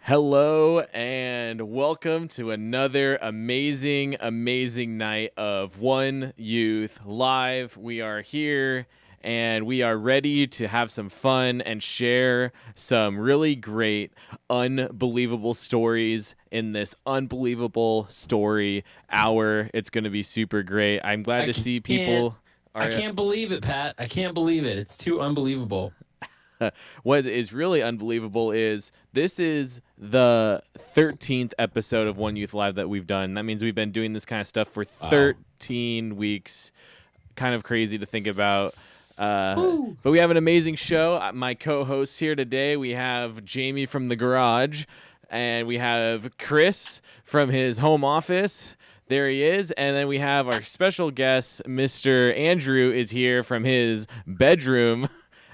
Hello and welcome to another amazing night of One Youth Live. We are here and we are ready to have some fun and share some really great, unbelievable stories in this unbelievable story hour. It's going to be super great. I'm glad to see people. I can't believe it, Pat. I can't believe it. It's too unbelievable. What is really unbelievable is this is the 13th episode of One Youth Live that we've done. That means we've been doing this kind of stuff for 13 weeks. Kind of crazy to think about. But we have an amazing show. My co-hosts here today, we have Jamie from the garage, and we have Chris from his home office. There he is. And then we have our special guest, Mr. Andrew, is here from his bedroom.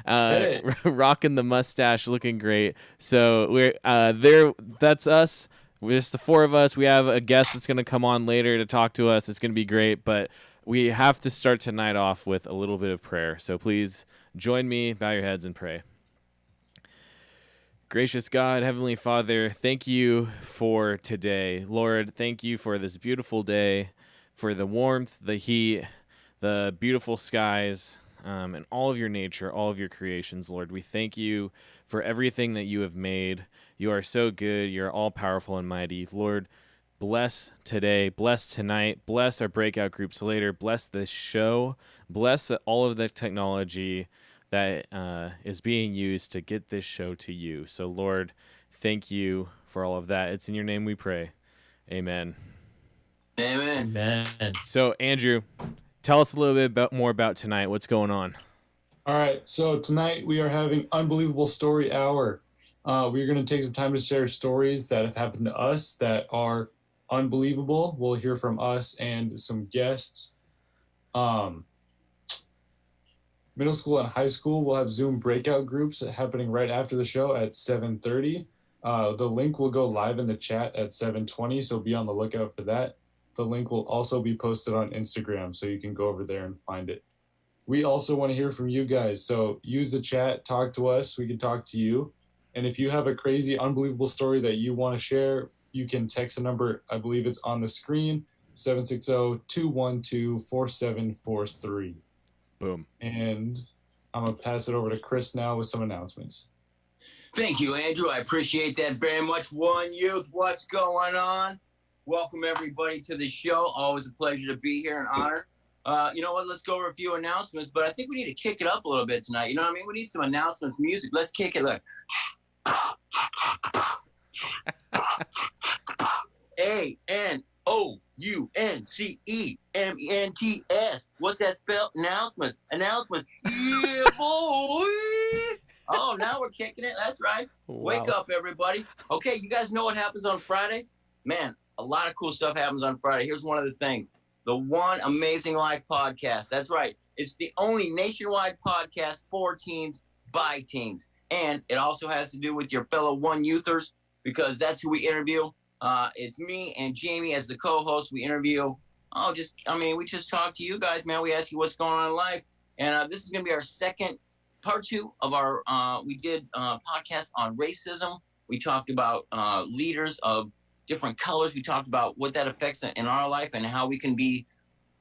Rocking the mustache, looking great. So we're there. That's us. We're just the four of us. We have a guest that's going to come on later to talk to us. It's going to be great, but we have to start tonight off with a little bit of prayer. So please join me, bow your heads, and pray. Gracious God, Heavenly Father, thank you for today. Lord, thank you for this beautiful day, for the warmth, the heat, the beautiful skies, and all of your nature, all of your creations, Lord. We thank you for everything that you have made. You are so good. You're all-powerful and mighty. Lord, bless today, bless tonight, bless our breakout groups later, bless this show, bless all of the technology that is being used to get this show to you. So, Lord, thank you for all of that. It's in your name we pray. Amen. Amen. Amen. So, Andrew, tell us a little bit more about tonight. What's going on? All right. So tonight we are having Unbelievable Story Hour. We're going to take some time to share stories that have happened to us that are unbelievable. We'll hear from us and some guests. Middle school and high school, we'll have Zoom breakout groups happening right after the show at 7:30. The link will go live in the chat at 7:20, so be on the lookout for that. The link will also be posted on Instagram, so you can go over there and find it. We also want to hear from you guys, so use the chat, talk to us, we can talk to you. And if you have a crazy, unbelievable story that you want to share, you can text the number, I believe it's on the screen, 760-212-4743. Boom. And I'm going to pass it over to Chris now with some announcements. Thank you, Andrew. I appreciate that very much. One Youth, what's going on? Welcome, everybody, to the show. Always a pleasure to be here, an honor. You know what? Let's go over a few announcements, but I think we need to kick it up a little bit tonight. You know what I mean? We need some announcements, music. Let's kick it like ANOUNCEMENTS. What's that spell? Announcements. Announcements. Yeah, boy. Oh, now we're kicking it. That's right. Wow. Wake up, everybody. Okay, you guys know what happens on Friday? Man, a lot of cool stuff happens on Friday. Here's one of the things. The One Amazing Life podcast. That's right. It's the only nationwide podcast for teens by teens. And it also has to do with your fellow One Youthers because that's who we interview. It's me and Jamie as the co-host. We interview. We just talk to you guys, man. We ask you what's going on in life. And this is going to be our second part 2 of our, we did a podcast on racism. We talked about leaders of different colors. We talked about what that affects in our life and how we can be,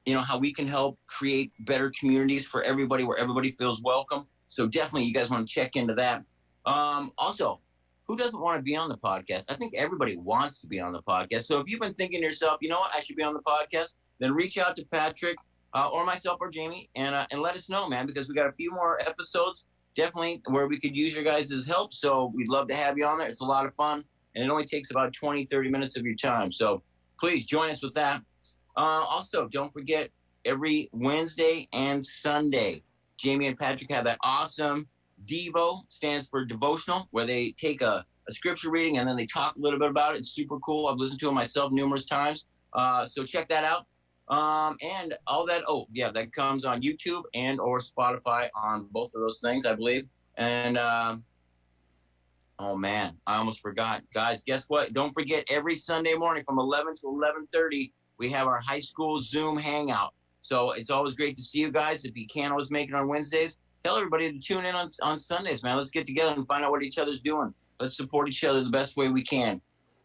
how we can help create better communities for everybody where everybody feels welcome. So definitely you guys want to check into that. Also, who doesn't want to be on the podcast? I think everybody wants to be on the podcast. So if you've been thinking to yourself, you know what, I should be on the podcast, then reach out to Patrick or myself or Jamie and let us know, man, because we got a few more episodes definitely where we could use your guys' help. So we'd love to have you on there. It's a lot of fun. And it only takes about 20, 30 minutes of your time. So please join us with that. Also, don't forget, every Wednesday and Sunday, Jamie and Patrick have that awesome Devo, stands for devotional, where they take a scripture reading and then they talk a little bit about it. It's super cool. I've listened to it myself numerous times. So check that out. And all that, that comes on YouTube and or Spotify on both of those things, I believe. And oh man, I almost forgot. Guys, guess what? Don't forget, every Sunday morning from 11 to 11:30, we have our high school Zoom hangout. So it's always great to see you guys. If you can't always make it on Wednesdays, tell everybody to tune in on Sundays, man. Let's get together and find out what each other's doing. Let's support each other the best way we can.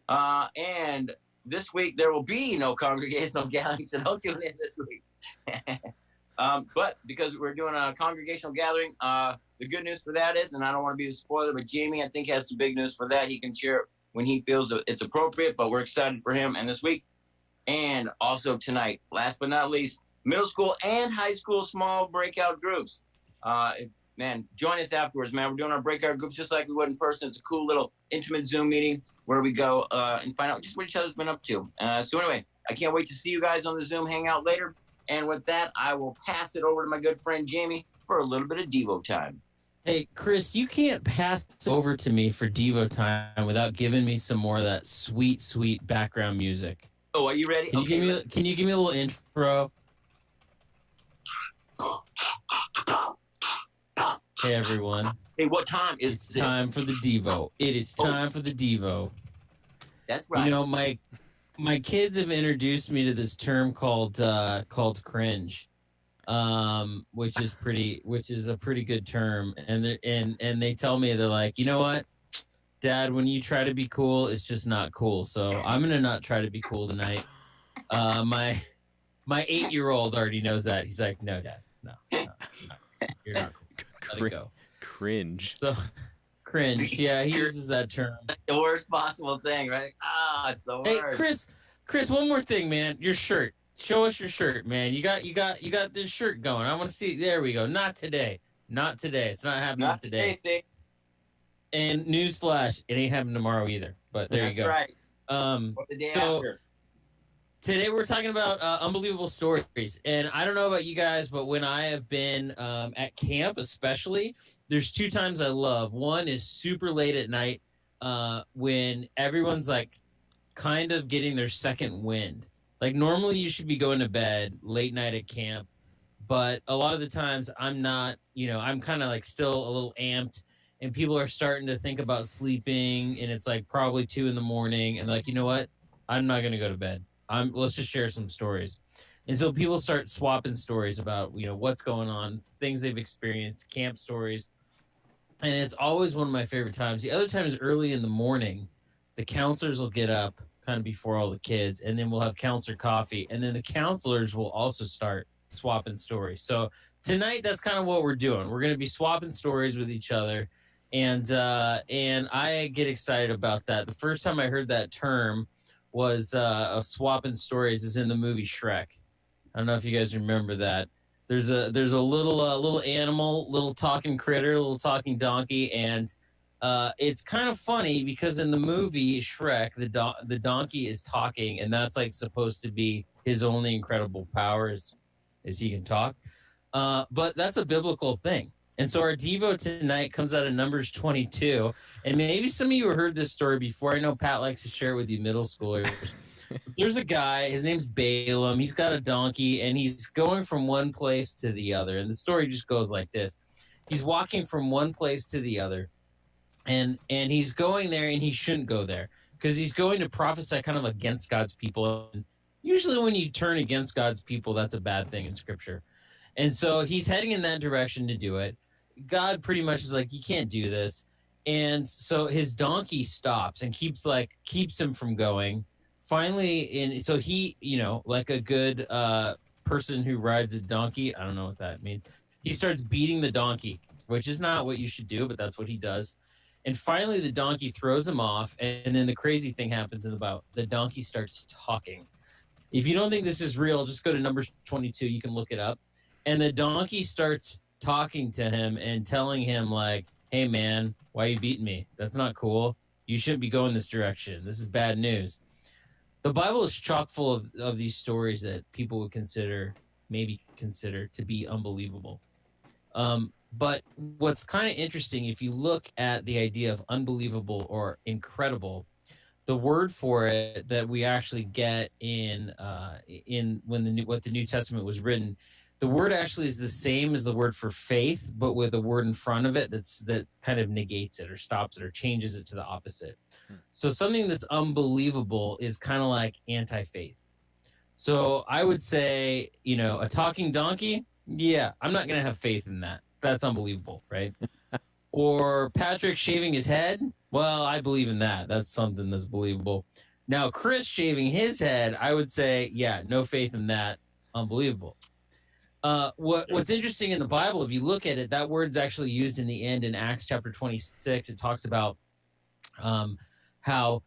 And this week there will be no congregational gathering, so don't tune in this week. But because we're doing a congregational gathering, the good news for that is, and I don't want to be a spoiler, but Jamie, I think, has some big news for that. He can share it when he feels it's appropriate, but we're excited for him and this week. And also tonight, last but not least, middle school and high school small breakout groups. Man, join us afterwards, man. We're doing our breakout groups just like we would in person. It's a cool little intimate Zoom meeting where we go and find out just what each other's been up to. So anyway, I can't wait to see you guys on the Zoom hangout later. And with that, I will pass it over to my good friend Jamie for a little bit of Devo time. Hey, Chris, you can't pass over to me for Devo time without giving me some more of that sweet, sweet background music. Oh, are you ready? Can you give me a little intro? Hey, everyone. Hey, what time is It's time for the Devo. It is time for the Devo. That's right. You know, my kids have introduced me to this term called cringe, which is a pretty good term. And they tell me, they're like, you know what, Dad, when you try to be cool, it's just not cool. So I'm gonna not try to be cool tonight. My 8-year-old already knows that. He's like, no, Dad, no, you're not cool. Let it go. Cringe. So cringe. Yeah, he uses that term. The worst possible thing, right? It's the worst. Hey, Chris, one more thing, man. Your shirt. Show us your shirt, man. You got this shirt going. I want to see. There we go. Not today. Not today. It's not happening Not today. see? And newsflash, it ain't happening tomorrow either. But there That's you go. right. What the day so after? today we're talking about unbelievable stories. And I don't know about you guys, but when I have been at camp, especially, there's 2 times I love. One is super late at night when everyone's like kind of getting their second wind. Like normally you should be going to bed late night at camp, but a lot of the times I'm not, I'm kind of like still a little amped, and people are starting to think about sleeping, and it's like probably 2 a.m, and like, you know what? I'm not going to go to bed. Let's just share some stories. And so people start swapping stories about, what's going on, things they've experienced, camp stories. And it's always one of my favorite times. The other time is early in the morning. The counselors will get up kind of before all the kids, and then we'll have counselor coffee. And then the counselors will also start swapping stories. So tonight, that's kind of what we're doing. We're going to be swapping stories with each other. And I get excited about that. The first time I heard that term was of swapping stories is in the movie Shrek. I don't know if you guys remember that. There's a little animal, little talking critter, little talking donkey, and it's kind of funny because in the movie Shrek, the donkey is talking, and that's like supposed to be his only incredible power is he can talk. But that's a biblical thing. And so our Devo tonight comes out of Numbers 22. And maybe some of you have heard this story before. I know Pat likes to share it with you middle schoolers. There's a guy, his name's Balaam. He's got a donkey, and he's going from one place to the other. And the story just goes like this. He's walking from one place to the other, and he's going there, and he shouldn't go there because he's going to prophesy kind of against God's people. And usually when you turn against God's people, that's a bad thing in Scripture. And so he's heading in that direction to do it. God pretty much is like, you can't do this. And so his donkey stops and keeps him from going. Finally, and so he, like a good person who rides a donkey, I don't know what that means. He starts beating the donkey, which is not what you should do, but that's what he does. And finally, the donkey throws him off. And then the crazy thing happens the donkey starts talking. If you don't think this is real, just go to Numbers 22. You can look it up. And the donkey starts talking to him and telling him like, hey man, why are you beating me? That's not cool. You shouldn't be going this direction. This is bad news. The Bible is chock full of these stories that people would maybe consider to be unbelievable. But what's kind of interesting, if you look at the idea of unbelievable or incredible, the word for it that we actually get in when what the New Testament was written, the word actually is the same as the word for faith, but with a word in front of it that kind of negates it or stops it or changes it to the opposite. So something that's unbelievable is kind of like anti-faith. So I would say, a talking donkey, yeah, I'm not going to have faith in that. That's unbelievable, right? Or Patrick shaving his head? Well, I believe in that. That's something that's believable. Now, Chris shaving his head, I would say, yeah, no faith in that. Unbelievable. What's interesting in the Bible, if you look at it, that word's actually used in the end in Acts chapter 26. It talks about how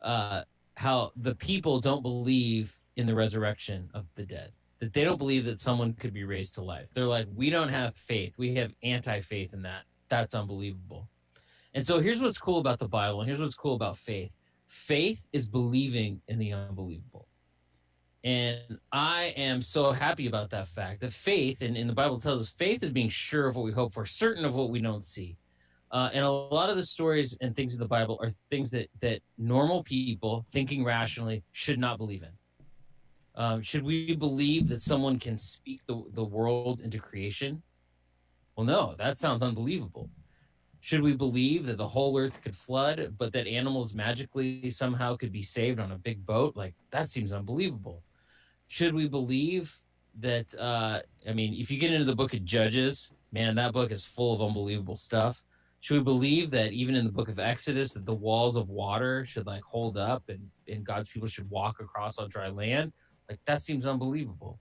the people don't believe in the resurrection of the dead, that they don't believe that someone could be raised to life. They're like, we don't have faith. We have anti-faith in that. That's unbelievable. And so here's what's cool about the Bible, and here's what's cool about faith. Faith is believing in the unbelievable. And I am so happy about that fact, that faith, and in the Bible tells us, faith is being sure of what we hope for, certain of what we don't see. And a lot of the stories and things in the Bible are things that normal people thinking rationally should not believe in. Should we believe that someone can speak the world into creation? Well, no, that sounds unbelievable. Should we believe that the whole earth could flood, but that animals magically somehow could be saved on a big boat? Like, that seems unbelievable. Should we believe that, if you get into the book of Judges, man, that book is full of unbelievable stuff. Should we believe that even in the book of Exodus, that the walls of water should like hold up and God's people should walk across on dry land? Like, that seems unbelievable.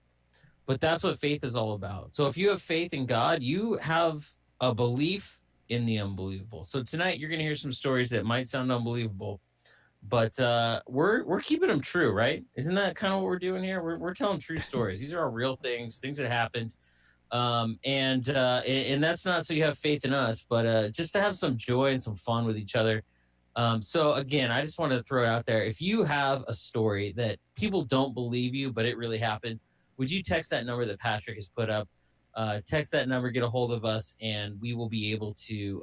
But that's what faith is all about. So if you have faith in God, you have a belief in the unbelievable. So tonight you're going to hear some stories that might sound unbelievable, but we're keeping them true, right? Isn't that kind of what we're doing here? We're telling true stories. These are all real things that happened. And that's not so you have faith in us, but just to have some joy and some fun with each other. So again, I just wanted to throw it out there. If you have a story that people don't believe you, but it really happened, would you text that number that Patrick has put up? Text that number, get a hold of us, and we will be able to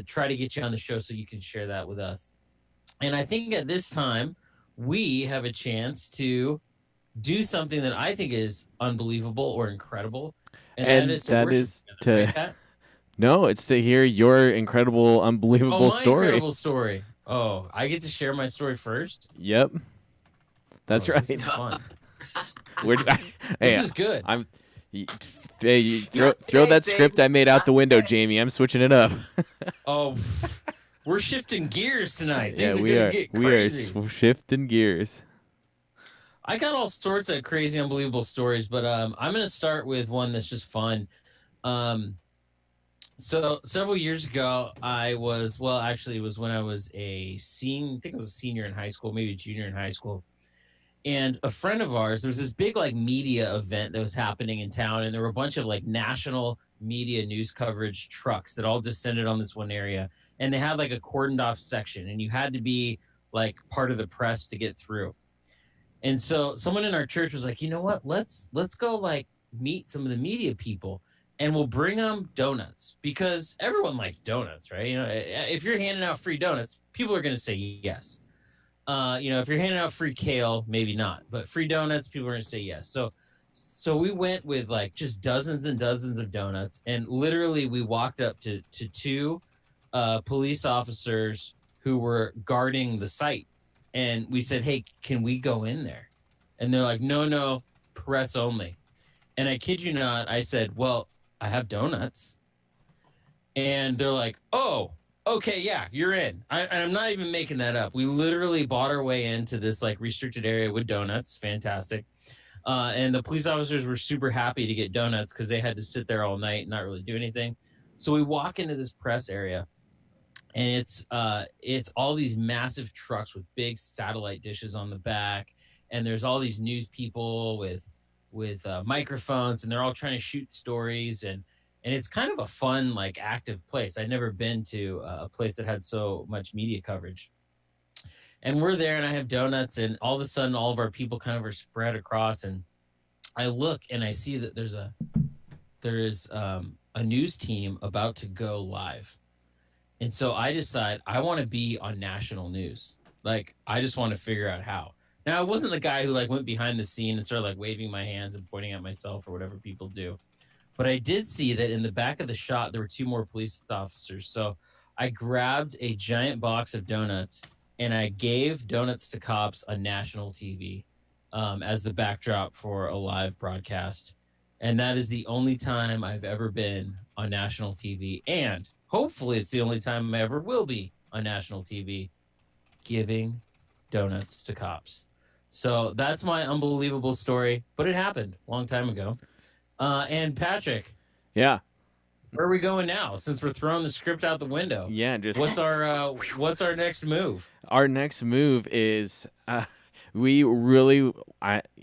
try to get you on the show so you can share that with us. And I think at this time, we have a chance to do something that I think is unbelievable or incredible. And that is to right, Pat? No, it's to hear your incredible, unbelievable story. Incredible story. Oh, I get to share my story first? Yep. That's right. This is fun. This is good. Hey, throw that script I made out the window, Jamie. I'm switching it up. Oh, we're shifting gears tonight. Yeah, we are. We are shifting gears. I got all sorts of crazy, unbelievable stories, but I'm going to start with one that's just fun. So several years ago, it was when I was I think I was a senior in high school, maybe a junior in high school. And a friend of ours, there was this big like media event that was happening in town, and there were a bunch of like national media news coverage trucks that all descended on this one area, and they had like a cordoned off section, and you had to be like part of the press to get through. And so someone in our church was like, you know what, let's go like meet some of the media people, and we'll bring them donuts, because everyone likes donuts, right? You know, if you're handing out free donuts, people are going to say yes. If you're handing out free kale, maybe not, but free donuts, people are going to say yes. So we went with like just dozens and dozens of donuts, and literally we walked up to two police officers who were guarding the site, and we said, hey, can we go in there? And they're like, no, press only. And I kid you not, I said, well, I have donuts. And they're like, oh, okay, yeah, you're in. I'm not even making that up. We literally bought our way into this like restricted area with donuts. Fantastic. And the police officers were super happy to get donuts because they had to sit there all night and not really do anything. So we walk into this press area, and it's all these massive trucks with big satellite dishes on the back, and there's all these news people with microphones, and they're all trying to shoot stories, and it's kind of a fun, like, active place. I'd never been to a place that had so much media coverage. And we're there, and I have donuts, and all of a sudden, all of our people kind of are spread across, and I look, and I see that there is a news team about to go live. And so I decide I want to be on national news. Like, I just want to figure out how. Now, I wasn't the guy who, like, went behind the scene and started, like, waving my hands and pointing at myself or whatever people do. But I did see that in the back of the shot, there were two more police officers. So I grabbed a giant box of donuts, and I gave donuts to cops on national TV as the backdrop for a live broadcast. And that is the only time I've ever been on national TV. And hopefully it's the only time I ever will be on national TV, giving donuts to cops. So that's my unbelievable story, but it happened a long time ago. And Patrick, Yeah. where are we going now? Since we're throwing the script out the window, Yeah. Just what's our next move? our next move is we really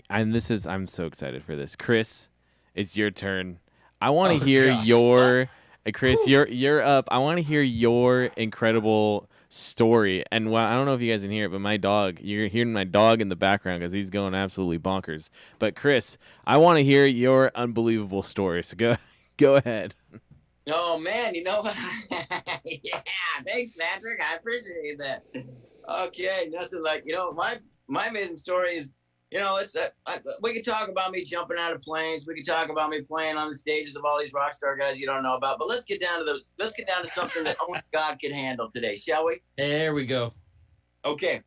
I'm so excited for this. Chris, it's your turn. I want to hear gosh. your Chris, you're up. I want to hear your incredible story. And I don't know if you guys can hear it, but you're hearing my dog in the background because he's going absolutely bonkers. But Chris, I want to hear your unbelievable story. So go ahead. Oh man, you know what? Yeah, thanks, Patrick. I appreciate that. Okay, nothing like my amazing story is we could talk about me jumping out of planes. We could talk about me playing on the stages of all these rock star guys you don't know about. But let's get down to something that only God can handle today, shall we? There we go. Okay.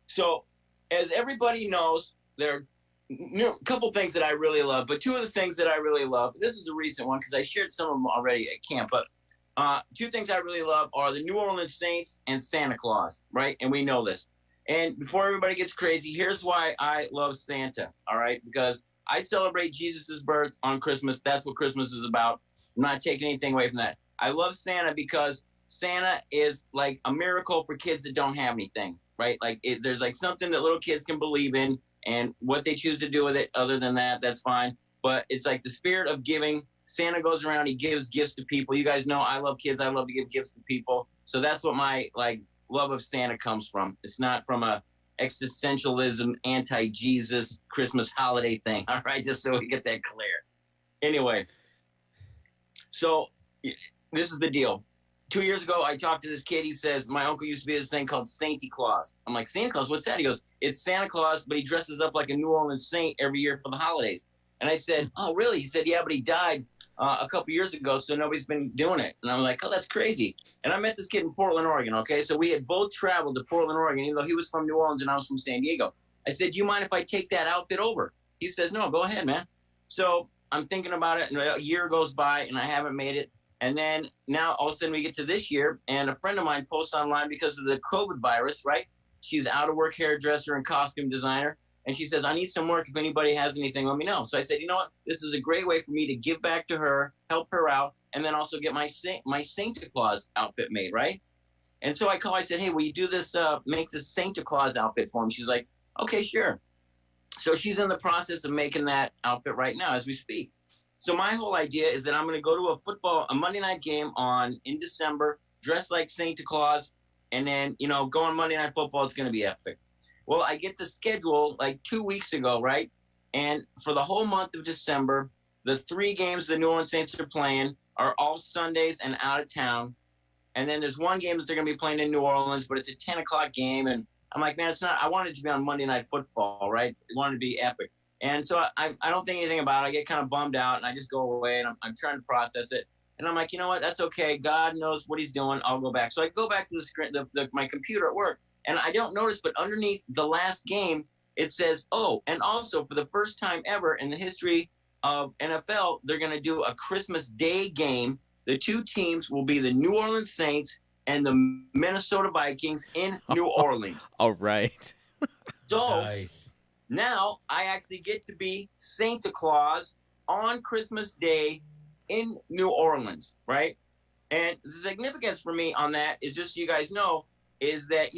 So, as everybody knows, there are a couple things that I really love. But two of the things that I really love, this is a recent one because I shared some of them already at camp. But two things I really love are the New Orleans Saints and Santa Claus, right? And we know this. And before everybody gets crazy, here's why I love Santa, all right? Because I celebrate Jesus' birth on Christmas. That's what Christmas is about. I'm not taking anything away from that. I love Santa because Santa is like a miracle for kids that don't have anything, right? Like there's like something that little kids can believe in, and what they choose to do with it, other than that, that's fine. But it's like the spirit of giving. Santa goes around, he gives gifts to people. You guys know I love kids. I love to give gifts to people. So that's what my love of Santa comes from. It's not from a existentialism, anti-Jesus Christmas holiday thing. All right, just so we get that clear. Anyway, so this is the deal. 2 years ago, I talked to this kid. He says, my uncle used to be this thing called Sainty Claus. I'm like, Santa Claus? What's that? He goes, it's Santa Claus, but he dresses up like a New Orleans saint every year for the holidays. And I said, oh, really? He said, yeah, but he died a couple years ago, so nobody's been doing it. And I'm like, oh, that's crazy. And I met this kid in Portland, Oregon, okay? So we had both traveled to Portland, Oregon, even though he was from New Orleans and I was from San Diego. I said, do you mind if I take that outfit over? He says, no, go ahead, man. So I'm thinking about it, and a year goes by, and I haven't made it. And then now all of a sudden we get to this year, and a friend of mine posts online because of the COVID virus, right? She's out of work hairdresser and costume designer. And she says, I need some work. If anybody has anything, let me know. So I said, you know what? This is a great way for me to give back to her, help her out, and then also get my Santa Claus outfit made, right? And so I said, hey, will you do this, make this Santa Claus outfit for me? She's like, okay, sure. So she's in the process of making that outfit right now as we speak. So my whole idea is that I'm going to go to a Monday night game in December, dress like Santa Claus, and then, go on Monday Night Football. It's going to be epic. Well, I get the schedule like 2 weeks ago, right? And for the whole month of December, the 3 games the New Orleans Saints are playing are all Sundays and out of town. And then there's one game that they're going to be playing in New Orleans, but it's a 10 o'clock game. And I'm like, man, it's not. I wanted it to be on Monday Night Football, right? I wanted it to be epic. And so I don't think anything about it. I get kind of bummed out, and I just go away, and I'm trying to process it. And I'm like, you know what? That's okay. God knows what he's doing. I'll go back. So I go back to the screen, my computer at work. And I don't notice, but underneath the last game, it says, oh, and also for the first time ever in the history of NFL, they're going to do a Christmas Day game. The 2 teams will be the New Orleans Saints and the Minnesota Vikings in New Orleans. All right. So Nice. now I actually get to be Santa Claus on Christmas Day in New Orleans, right? And the significance for me on that is just so you guys know, is that,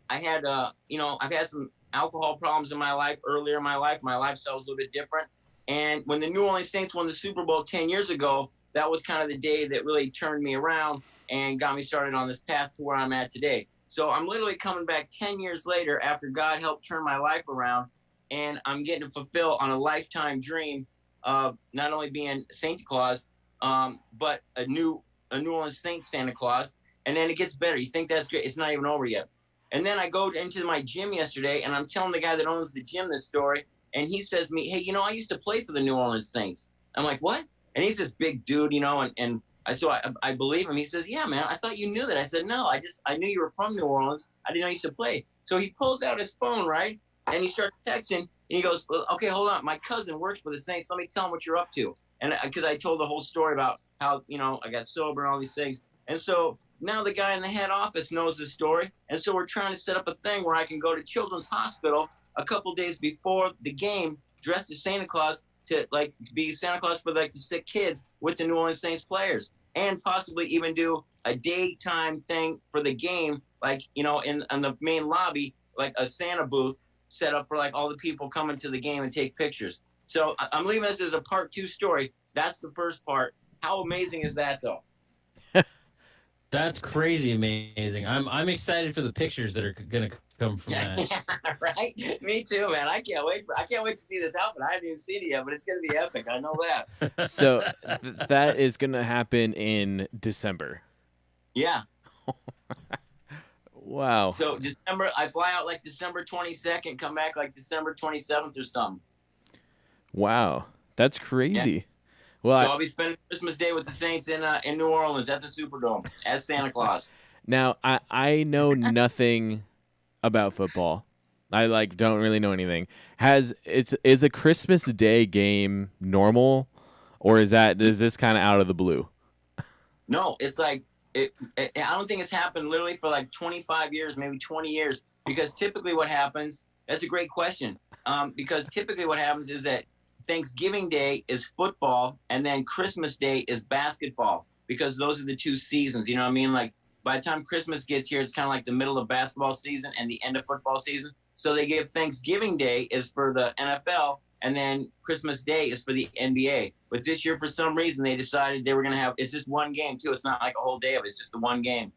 I've had some alcohol problems in my life earlier in my life. My lifestyle's a little bit different. And when the New Orleans Saints won the Super Bowl 10 years ago, that was kind of the day that really turned me around and got me started on this path to where I'm at today. So I'm literally coming back 10 years later after God helped turn my life around, and I'm getting to fulfill on a lifetime dream of not only being Santa Claus, but a New Orleans Saints Santa Claus. And then it gets better. You think that's great. It's not even over yet. And then I go into my gym yesterday, and I'm telling the guy that owns the gym this story, and he says to me, hey, I used to play for the New Orleans Saints. I'm like, what? And he's this big dude, and I believe him. He says, yeah, man, I thought you knew that. I said, no, I knew you were from New Orleans. I didn't know you used to play. So he pulls out his phone, right? And he starts texting, and he goes, well, okay, hold on. My cousin works for the Saints. Let me tell him what you're up to. And because I told the whole story about how, I got sober and all these things. And so now the guy in the head office knows the story. And so we're trying to set up a thing where I can go to Children's Hospital a couple days before the game, dressed as Santa Claus, to like be Santa Claus for like the sick kids with the New Orleans Saints players, and possibly even do a daytime thing for the game, like, you know, in the main lobby, like a Santa booth set up for like all the people coming to the game and take pictures. So I'm leaving this as a part 2 story. That's the first part. How amazing is that, though? That's crazy amazing. I'm excited for the pictures that are gonna come from that. Yeah, right? Me too, man. I can't wait to see this outfit. I haven't even seen it yet, but it's gonna be epic. I know that. So that is going to happen in December. Yeah. Wow. So December, I fly out like December 22nd, come back like December 27th or something. Wow. That's crazy. Yeah. Well, So I'll be spending Christmas Day with the Saints in New Orleans at the Superdome as Santa Claus. now I know nothing about football. I like don't really know anything. Is a Christmas Day game normal, or is this kind of out of the blue? No, it's like I don't think it's happened literally for like 25 years, maybe 20 years. Because typically what happens, that's a great question. Because typically what happens is that Thanksgiving Day is football, and then Christmas Day is basketball, because those are the 2 seasons. You know what I mean? Like by the time Christmas gets here, it's kind of like the middle of basketball season and the end of football season. So they give Thanksgiving Day is for the NFL, and then Christmas Day is for the NBA. But this year, for some reason, they decided they were going to have, it's just one game too. It's not like a whole day of it. It's just the one game.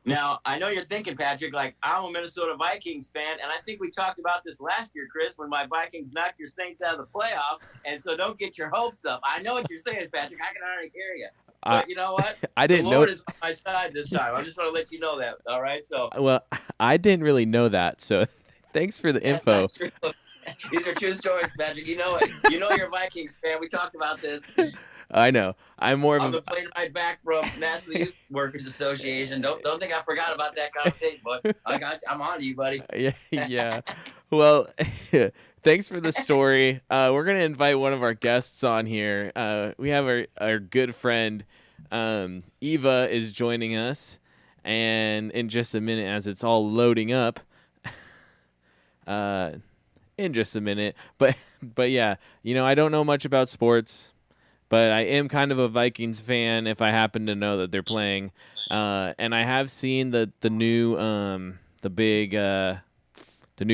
Now, I know you're thinking, Patrick, like, I'm a Minnesota Vikings fan, and I think we talked about this last year, Chris, when my Vikings knocked your Saints out of the playoffs, and so don't get your hopes up. I know what you're saying, Patrick. I can already hear you. But you know what? I didn't know. The Lord is on my side this time. I just want to let you know that, all right? So. Well, I didn't really know that, so thanks for the info. That's not true. These are true stories, Patrick. You know it. You know you're a Vikings fan. We talked about this. I know. I'm more of on the plane ride back from National Youth Workers Association. Don't think I forgot about that conversation, but I'm on to you, buddy. Yeah. Well, thanks for the story. We're gonna invite one of our guests on here. We have our good friend Eva is joining us, and in just a minute, as it's all loading up. In just a minute, but yeah, you know, I don't know much about sports. But I am kind of a Vikings fan if I happen to know that they're playing. And I have seen the new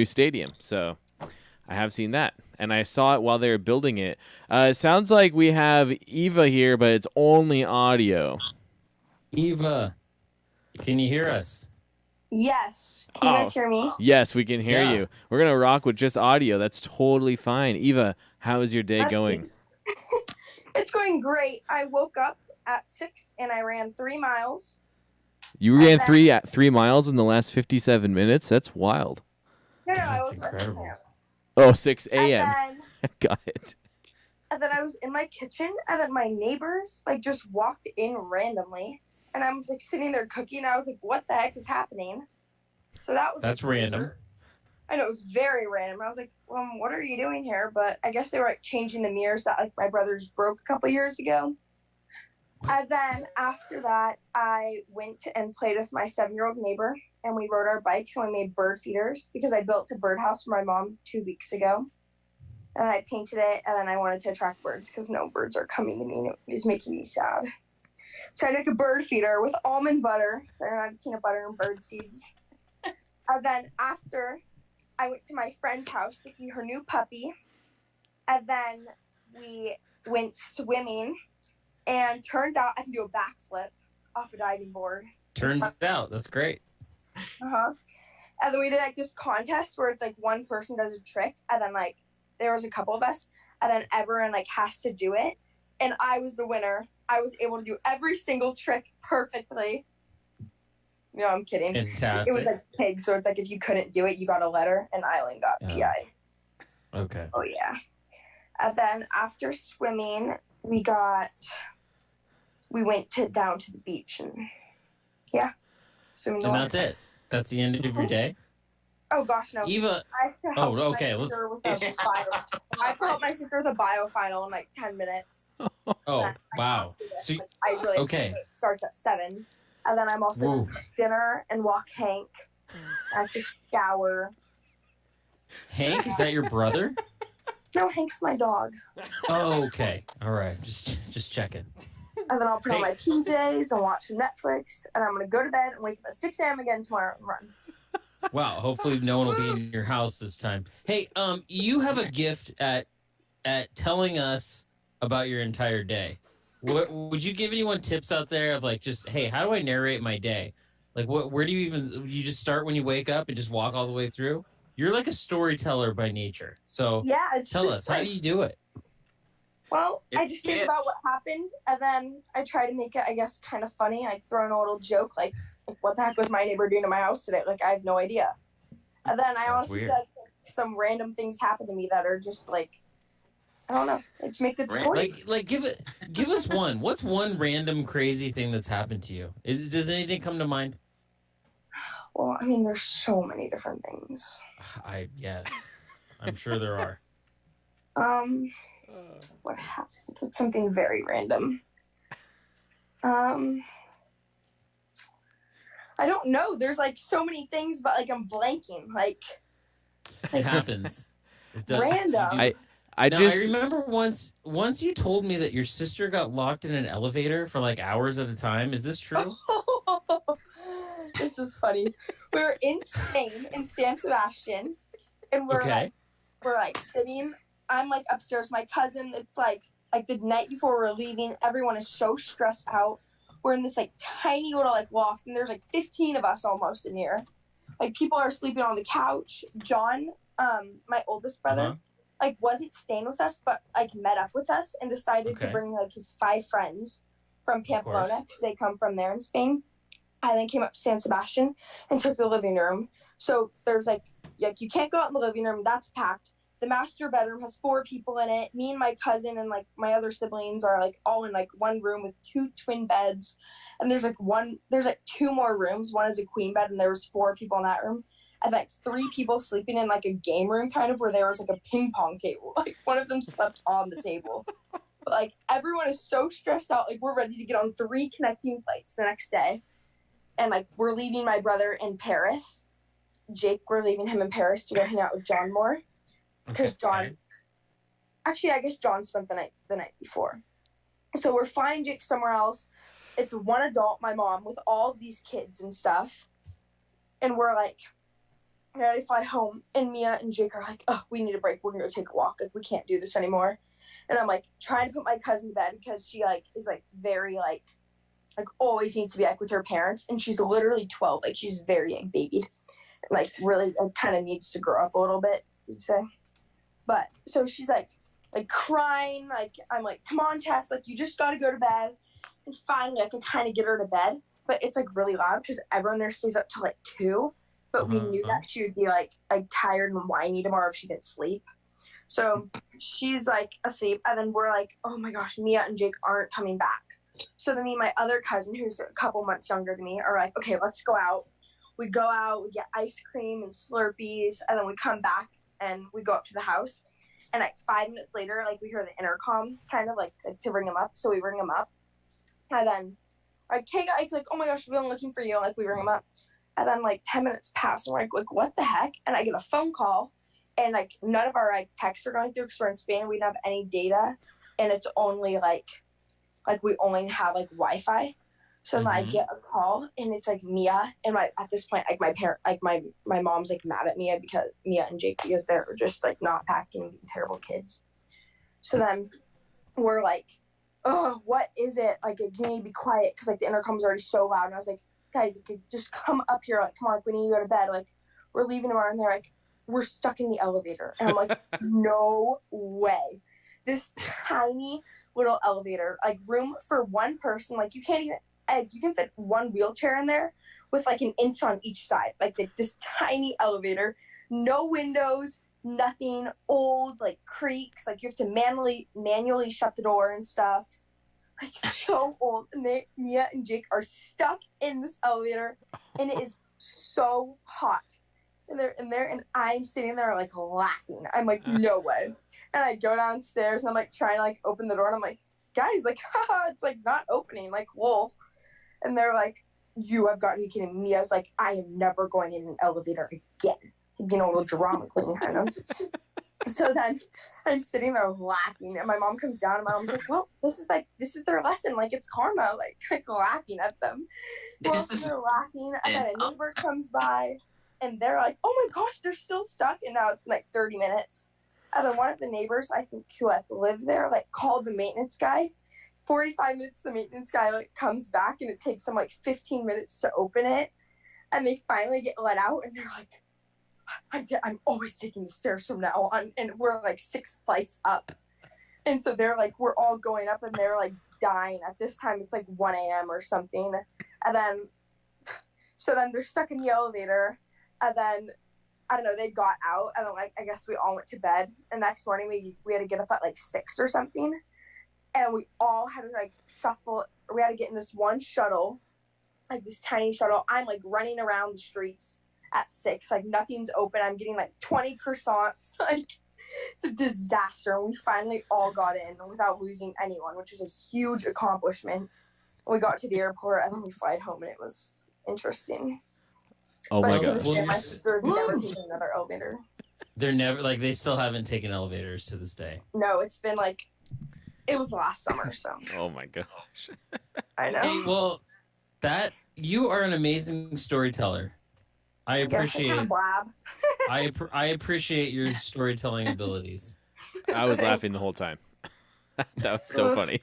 stadium. So I have seen that. And I saw it while they were building it. It sounds like we have Eva here, but it's only audio. Eva, can you hear us? Yes. Can you guys hear me? Yes, we can hear you. We're going to rock with just audio. That's totally fine. Eva, how is your day going? It's going great. I woke up at 6 and I ran 3 miles. You ran 3 miles in the last 57 minutes? That's wild. No, That's I woke incredible. up Oh, 6 a.m. Got it. And then I was in my kitchen, and then my neighbors like just walked in randomly, and I was like sitting there cooking. And I was like, "What the heck is happening?" So that's like, random. I know, it was very random. I was like, what are you doing here? But I guess they were like changing the mirrors that like my brothers broke a couple years ago. And then after that, I went and played with my 7-year-old neighbor, and we rode our bikes and we made bird feeders because I built a birdhouse for my mom 2 weeks ago. And I painted it, and then I wanted to attract birds because no birds are coming to me, and it was making me sad. So I took a bird feeder with almond butter, and I had peanut butter and bird seeds. And then after, I went to my friend's house to see her new puppy. And then we went swimming. And turns out I can do a backflip off a diving board. Turns out. That's great. Uh-huh. And then we did like this contest where it's like one person does a trick. And then like there was a couple of us. And then everyone like has to do it. And I was the winner. I was able to do every single trick perfectly. No, I'm kidding. Fantastic. It was like pig, so it's like if you couldn't do it, you got a letter, and I only got PI. Okay. Oh yeah. And then after swimming, we went down to the beach and yeah. And that's it. That's the end of your day. Oh gosh, no. Eva. I have to help okay. my sister with a bio. I have to help my sister with a bio final in like 10 minutes. Oh, wow. So, I really okay. it starts at 7. And then I'm also going to cook dinner and walk Hank. I have to shower. Hank, is that your brother? No, Hank's my dog. Oh, okay. All right. Just checking. And then I'll put on my PJs and watch some Netflix. And I'm going to go to bed and wake up at 6 a.m. again tomorrow and run. Wow. Hopefully no one will be in your house this time. Hey, you have a gift at telling us about your entire day. What would you give anyone tips out there of like just, hey, how do I narrate my day? Like where do you just start when you wake up and just walk all the way through? You're like a storyteller by nature. So yeah, tell us, how do you do it? Well, I just think about what happened, and then I try to make it, I guess, kind of funny. I throw in a little joke, like what the heck was my neighbor doing to my house today? Like, I have no idea. And then I also get some random things happen to me that are just like, I don't know. It's make good stories. Like give us one. What's one random crazy thing that's happened to you? Does anything come to mind? Well, I mean, there's so many different things. Yes, I'm sure there are. What happened? It's something very random. I don't know. There's like so many things, but like I'm blanking. Like it happens. Random. I remember once you told me that your sister got locked in an elevator for like hours at a time. Is this true? This is funny. We were in Spain, in San Sebastian, and we're like sitting. I'm like upstairs. My cousin. It's like the night before we're leaving. Everyone is so stressed out. We're in this like tiny little like loft, and there's like 15 of us almost in here. Like people are sleeping on the couch. John, my oldest brother, like wasn't staying with us, but like met up with us and decided to bring like his 5 friends from Pamplona because they come from there in Spain. And then came up to San Sebastian and took the living room. So there's like you can't go out in the living room. That's packed. The master bedroom has 4 people in it. Me and my cousin and like my other siblings are like all in like one room with 2 twin beds. And there's like 2 more rooms. One is a queen bed, and there was 4 people in that room. And like 3 people sleeping in like a game room kind of where there was like a ping pong table. Like one of them slept on the table. But like everyone is so stressed out. Like we're ready to get on 3 connecting flights the next day. And like we're leaving my brother in Paris. Jake, we're leaving him in Paris to go hang out with John more. Because John, actually, I guess John spent the night before. So we're flying Jake somewhere else. It's one adult, my mom, with all of these kids and stuff. And we're like, ready to fly home. And Mia and Jake are like, oh, we need a break. We're going to go take a walk. Like, we can't do this anymore. And I'm like trying to put my cousin to bed because she like is like very like always needs to be like with her parents. And she's literally 12. Like she's very young baby. And, like really kind of needs to grow up a little bit, you'd say. But so she's like crying, like I'm like, come on, Tess, like you just gotta go to bed. And finally I can kind of get her to bed, but it's like really loud because everyone there stays up till like 2. But we knew that she would be like tired and whiny tomorrow if she didn't sleep. So she's like asleep, and then we're like, oh my gosh, Mia and Jake aren't coming back. So then me and my other cousin, who's a couple months younger than me, are like, okay, let's go out. We go out, we get ice cream and Slurpees, and then we come back and we go up to the house. And like 5 minutes later, like we hear the intercom kind of like to ring him up. So we ring him up. And then like, hey guys, like, oh my gosh, we've been looking for you. Like we ring him up. And then like 10 minutes pass, and we're like, what the heck? And I get a phone call, and like none of our like texts are going through because we're in Spain. We don't have any data, and it's only like we only have like Wi-Fi. So then I get a call, and it's like Mia, and at this point like my parent, like my mom's like mad at Mia and Jake because they're just like not packing and being terrible kids. So then we're like, oh, what is it? Like you need to be quiet because like the intercom's already so loud. And I was like, guys, like, just come up here. Like, come on, we need to go to bed. Like, we're leaving tomorrow. And they're like, we're stuck in the elevator. And I'm like, no way. This tiny little elevator, like room for one person. Like you can't even, you can fit one wheelchair in there with like an inch on each side. Like this tiny elevator, no windows, nothing, old, like creaks. Like you have to manually shut the door and stuff. Like so old. And Mia and Jake are stuck in this elevator, and it is so hot. And they're in there, and I'm sitting there like laughing. I'm like, no way. And I go downstairs, and I'm like trying to like open the door, and I'm like, guys, like, haha, it's like not opening, like, whoa. And they're like, you have got to be kidding me. I was like, I am never going in an elevator again. You know, a little drama queen kind of. So then I'm sitting there laughing, and my mom comes down, and my mom's like, well, this is their lesson. Like, it's karma, like laughing at them. Well, so they're laughing, and then a neighbor comes by, and they're like, oh my gosh, they're still stuck. And now it's like 30 minutes. And then one of the neighbors, I think, who like lived there, like called the maintenance guy. 45 minutes, the maintenance guy like comes back, and it takes them like 15 minutes to open it. And they finally get let out, and they're like, I'm always taking the stairs from now on. And we're like 6 flights up. And so they're like, we're all going up, and they're like dying. At this time, it's like 1 a.m. or something. And then, so then they're stuck in the elevator. And then, I don't know, they got out. And then, like, I guess we all went to bed. And next morning, we had to get up at like 6 or something. And we all had to like shuffle. We had to get in this one shuttle, like this tiny shuttle. I'm like running around the streets at 6, like nothing's open. I'm getting like 20 croissants. Like, it's a disaster. And we finally all got in without losing anyone, which is a huge accomplishment. We got to the airport, and then we flied home, and it was interesting. Oh but my to god. this day, my sister has never taken another elevator. They're never like they still haven't taken elevators to this day. No, it's been like, it was last summer, so. Oh my gosh. I know. Hey, well, that you are an amazing storyteller. I appreciate I appreciate your storytelling abilities. I was laughing the whole time. That was so funny.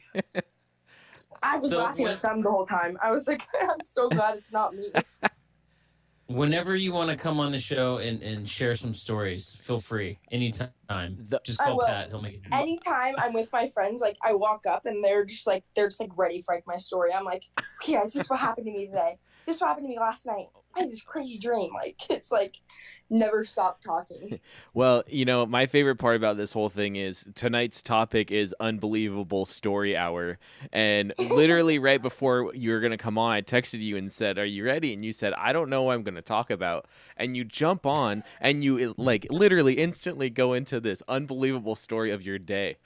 I was laughing at them the whole time. I was like, I'm so glad it's not me. Whenever you want to come on the show and share some stories, feel free. Anytime. Just call Pat. He'll make it. Anytime I'm with my friends, like I walk up and they're just like ready for like my story. I'm like, okay, guys, this is what happened to me today. This is what happened to me last night. I had this crazy dream. Like, it's like never stop talking. Well, you know, my favorite part about this whole thing is tonight's topic is unbelievable story hour. And literally right before you were going to come on, I texted you and said, are you ready? And you said, I don't know what I'm going to talk about. And you jump on and you like literally instantly go into this unbelievable story of your day.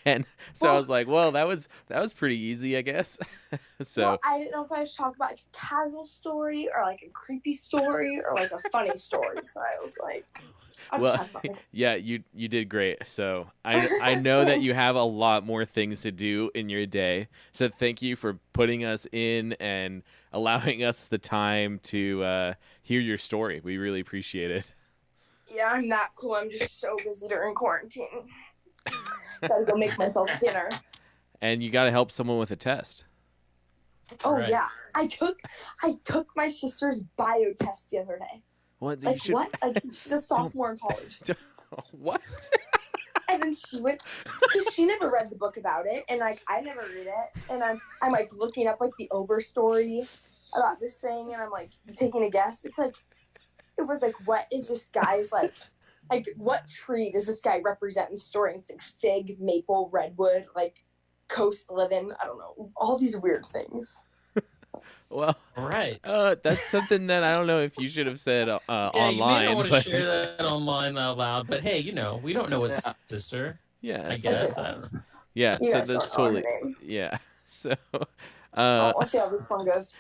And so I was like, well, that was pretty easy, I guess. So well, I didn't know if I should talk about like a casual story or like a creepy story or like a funny story. So I was like, yeah, you did great. So I know that you have a lot more things to do in your day. So thank you for putting us in and allowing us the time to hear your story. We really appreciate it. Yeah, I'm not cool. I'm just so busy during quarantine. Gotta go make myself dinner. And you got to help someone with a test. Oh right. Yeah, I took my sister's bio test the other day. What? Like what? Like she's a sophomore in college. What? And then she went because she never read the book about it, and like I never read it, and I'm like looking up like the overstory about this thing, and I'm like taking a guess. It's like it was like, what is this guy's like what tree does this guy represent in the story? And it's like fig, maple, redwood, like coast living. I don't know, all these weird things. Well, right. That's something that I don't know if you should have said online. You may not want to share that online out loud, but hey, you know, we don't know what's sister. Yeah, I guess. I don't know. Yeah, You so guys that's don't know her totally name. yeah. So We'll see how this one goes.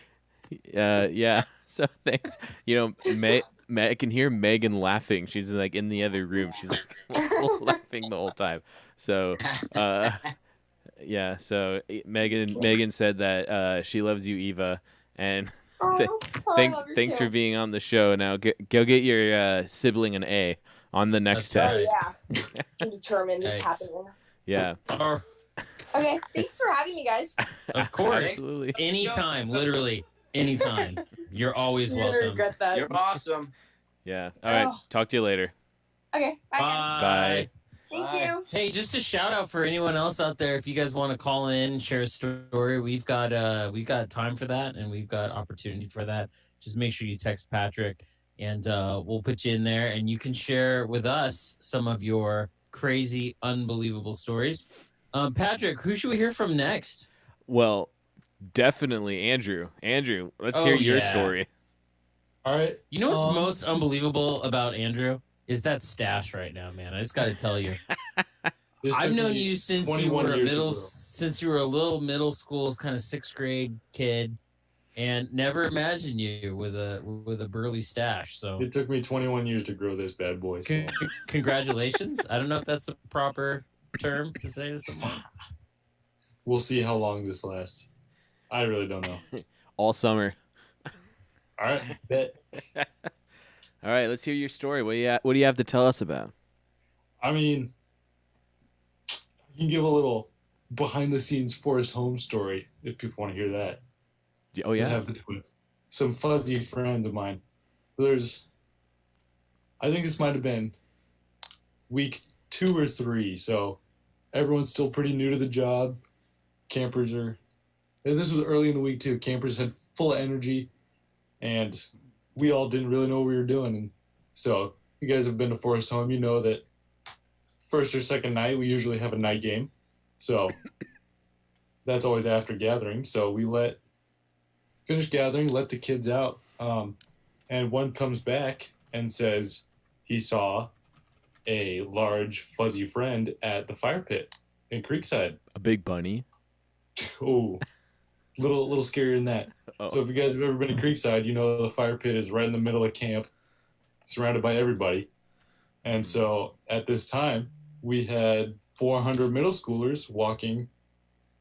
Yeah. So thanks. You know, I can hear Megan laughing. She's like in the other room. She's like laughing the whole time. So yeah. So Megan said that she loves you, Eva, and thanks for being on the show. Now go get your sibling an A on the next That's test. Yeah, I'm determined it's happening. Yeah. Okay, thanks for having me, guys. Of course. Absolutely. Anytime, literally anytime. You're always You're gonna welcome. regret that. You're awesome. Yeah. All right. Talk to you later. Okay, bye. Guys. Bye. Thank Bye. you. Hey, just a shout out for anyone else out there. If you guys want to call in and share a story, we've got time for that, and we've got opportunity for that. Just make sure you text Patrick, and we'll put you in there, and you can share with us some of your crazy, unbelievable stories. Patrick, who should we hear from next? Well, definitely Andrew. Andrew, let's hear your story. All right. You know what's most unbelievable about Andrew is that stash right now, man. I just got to tell you. I've known you since you were a little middle school kind of 6th grade kid, and never imagined you with a burly stash. So it took me 21 years to grow this bad boy. So. Congratulations. I don't know if that's the proper term to say to someone. We'll see how long this lasts. I really don't know. All summer. All right, bet. All right, let's hear your story. What do you have to tell us about? I mean, you can give a little behind-the-scenes Forest Home story if people want to hear that. Oh yeah. Have to do with some fuzzy friends of mine. I think this might have been week 2 or 3, so everyone's still pretty new to the job. Campers are. And this was early in the week too. Campers had full of energy, and we all didn't really know what we were doing. And so, you guys have been to Forest Home, you know that first or second night we usually have a night game. So that's always after gathering. So we finish gathering, let the kids out, and one comes back and says he saw a large fuzzy friend at the fire pit in Creekside. A big bunny. Oh, little scarier than that. Oh. So if you guys have ever been to Creekside, you know the fire pit is right in the middle of camp, surrounded by everybody. And so at this time, we had 400 middle schoolers walking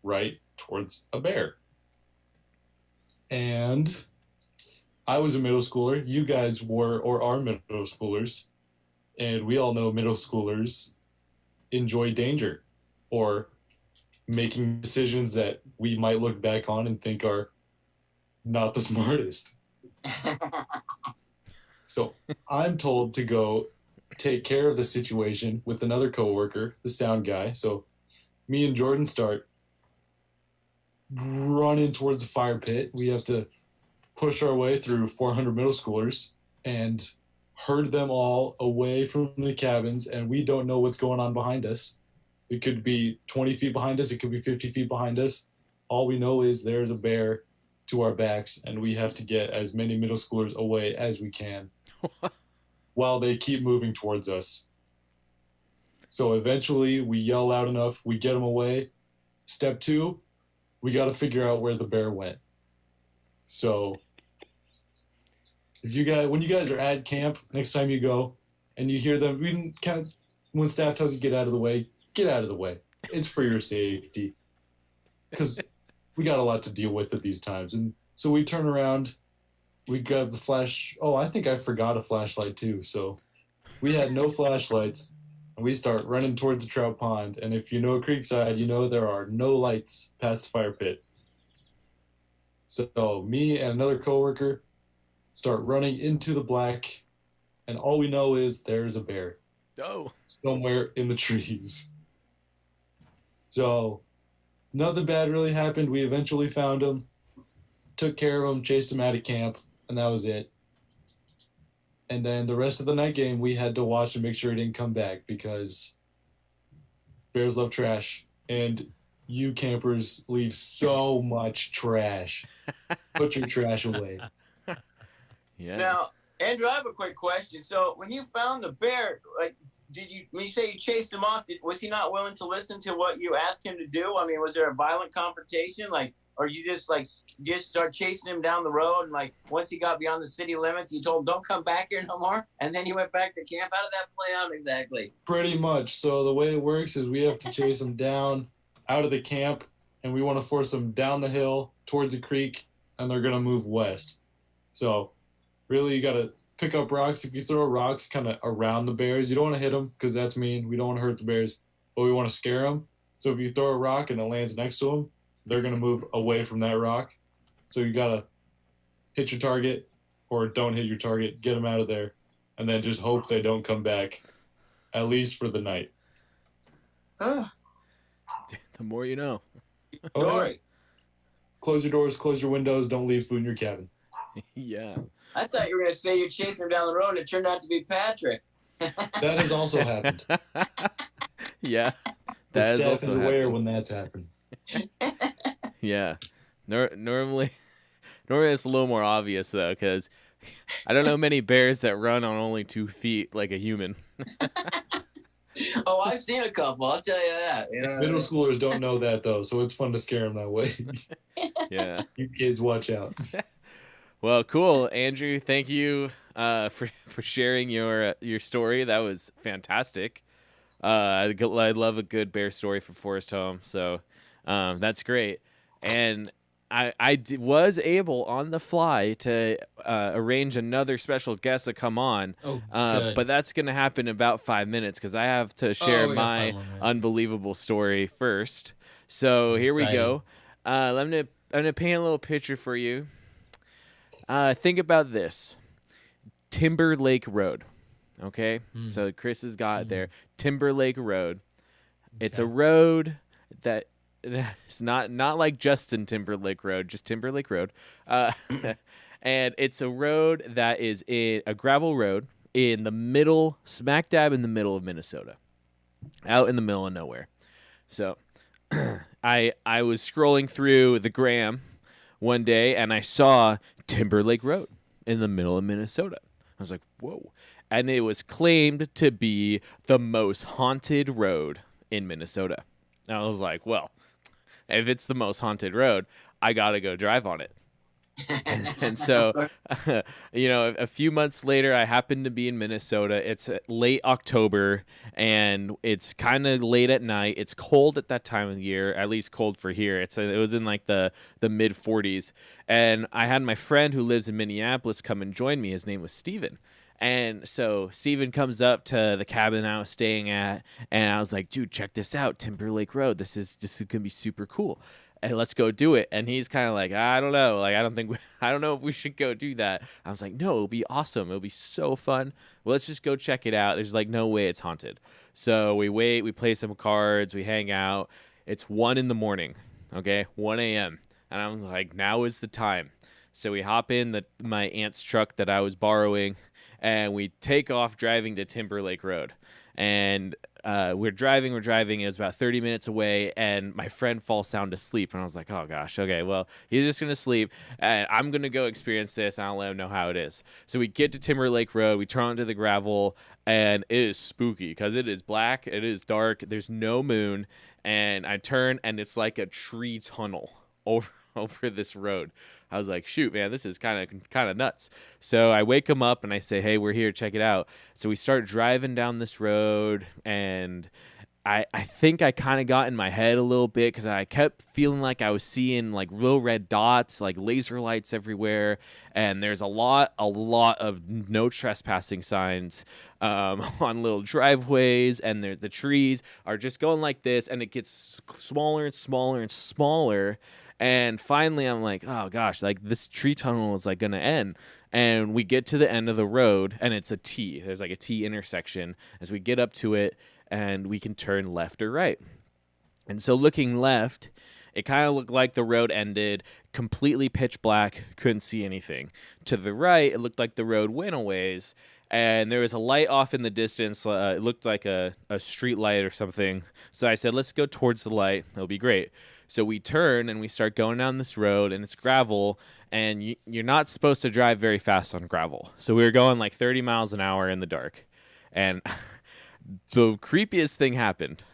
right towards a bear. And I was a middle schooler. You guys were or are middle schoolers. And we all know middle schoolers enjoy danger or making decisions that we might look back on and think are not the smartest. So I'm told to go take care of the situation with another coworker, the sound guy. So me and Jordan start running towards the fire pit. We have to push our way through 400 middle schoolers and herd them all away from the cabins, and we don't know what's going on behind us. It could be 20 feet behind us. It could be 50 feet behind us. All we know is there's a bear to our backs, and we have to get as many middle schoolers away as we can while they keep moving towards us. So eventually we yell loud enough. We get them away. Step 2, we got to figure out where the bear went. So when you guys are at camp, next time you go and you hear them, when staff tells you get out of the way, get out of the way. It's for your safety. Because we got a lot to deal with at these times. And so we turn around, we grab the flash. Oh, I think I forgot a flashlight too. So we had no flashlights, and we start running towards the trout pond. And if you know Creekside, you know there are no lights past the fire pit. So me and another coworker start running into the black, and all we know is there's a bear. Oh. Somewhere in the trees. So nothing bad really happened. We eventually found him, took care of him, chased him out of camp, and that was it. And then the rest of the night game, we had to watch and make sure he didn't come back because bears love trash. And you campers leave so much trash. Put your trash away. Yeah. Now, Andrew, I have a quick question. So when you found the bear, like, when you say you chased him off, was he not willing to listen to what you asked him to do? I mean, was there a violent confrontation? Like, or you just start chasing him down the road, and like once he got beyond the city limits, you told him don't come back here no more, and then he went back to camp? How did that play out exactly? Pretty much. So the way it works is we have to chase him down out of the camp, and we want to force them down the hill towards the creek, and they're going to move west. So really you got to pick up rocks. If you throw rocks kind of around the bears, you don't want to hit them because that's mean. We don't want to hurt the bears, but we want to scare them. So if you throw a rock and it lands next to them, they're going to move away from that rock. So you got to hit your target or don't hit your target, get them out of there, and then just hope they don't come back, at least for the night. Huh. The more you know. All right. Close your doors, close your windows, don't leave food in your cabin. Yeah. I thought you were going to say you're chasing him down the road, and it turned out to be Patrick. That has also happened. Yeah. But That has staff also is aware happened. when that's happened. Yeah. Normally it's a little more obvious though, because I don't know many bears that run on only 2 feet like a human. Oh, I've seen a couple. I'll tell you that. You know? Middle schoolers don't know that though, so it's fun to scare them that way. Yeah. You kids, watch out. Well, cool, Andrew. Thank you for sharing your story. That was fantastic. I love a good bear story from Forest Home, so that's great. And I was able on the fly to arrange another special guest to come on, but that's going to happen in about 5 minutes because I have to share my unbelievable story first. So here we go. I'm gonna paint a little picture for you. Think about this: Timberlake Road. Okay, so Chris has got it there. Timberlake Road. It's a road that it's not like Justin Timberlake Road, just Timberlake Road. And it's a road that is a gravel road in the middle, smack dab in the middle of Minnesota, out in the middle of nowhere. So I was scrolling through the gram one day and I saw Timberlake Road in the middle of Minnesota. I was like, whoa. And it was claimed to be the most haunted road in Minnesota. And I was like, well, if it's the most haunted road, I got to go drive on it. And so, a few months later, I happened to be in Minnesota. It's late October, and it's kind of late at night. It's cold at that time of the year, at least cold for here. It was in like the mid 40s. And I had my friend who lives in Minneapolis come and join me. His name was Steven. And so Steven comes up to the cabin I was staying at, and I was like, dude, check this out, Timberlake Road. This is going to be super cool. And let's go do it. And he's kind of like, I don't know. Like, I don't know if we should go do that. I was like, no, it'll be awesome. It'll be so fun. Well, let's just go check it out. There's like no way it's haunted. So we wait, we play some cards, we hang out. It's 1 a.m, okay, 1 a.m. And I'm like, now is the time. So we hop in my aunt's truck that I was borrowing, and we take off driving to Timberlake Road. And we're driving. It was about 30 minutes away, and my friend falls sound asleep. And I was like, oh, gosh, okay, well, he's just going to sleep, and I'm going to go experience this, and I'll let him know how it is. So we get to Timberlake Road. We turn onto the gravel, and it is spooky because it is black. It is dark. There's no moon. And I turn, and it's like a tree tunnel over this road. I was like, shoot, man, this is kind of nuts. So I wake him up and I say, hey, we're here, check it out. So we start driving down this road, and I think I kind of got in my head a little bit because I kept feeling like I was seeing like real red dots, like laser lights everywhere. And there's a lot of no trespassing signs on little driveways, and the trees are just going like this, and it gets smaller and smaller and smaller. And finally, I'm like, oh, gosh, like this tree tunnel is like going to end. And we get to the end of the road, and it's a T. There's like a T intersection. As we get up to it, and we can turn left or right. And so looking left, it kind of looked like the road ended, completely pitch black, couldn't see anything. To the right, it looked like the road went a ways, and there was a light off in the distance. It looked like a street light or something. So I said, let's go towards the light. That'll be great. So we turn and we start going down this road, and it's gravel, and you're not supposed to drive very fast on gravel. So we were going like 30 miles an hour in the dark. And the creepiest thing happened.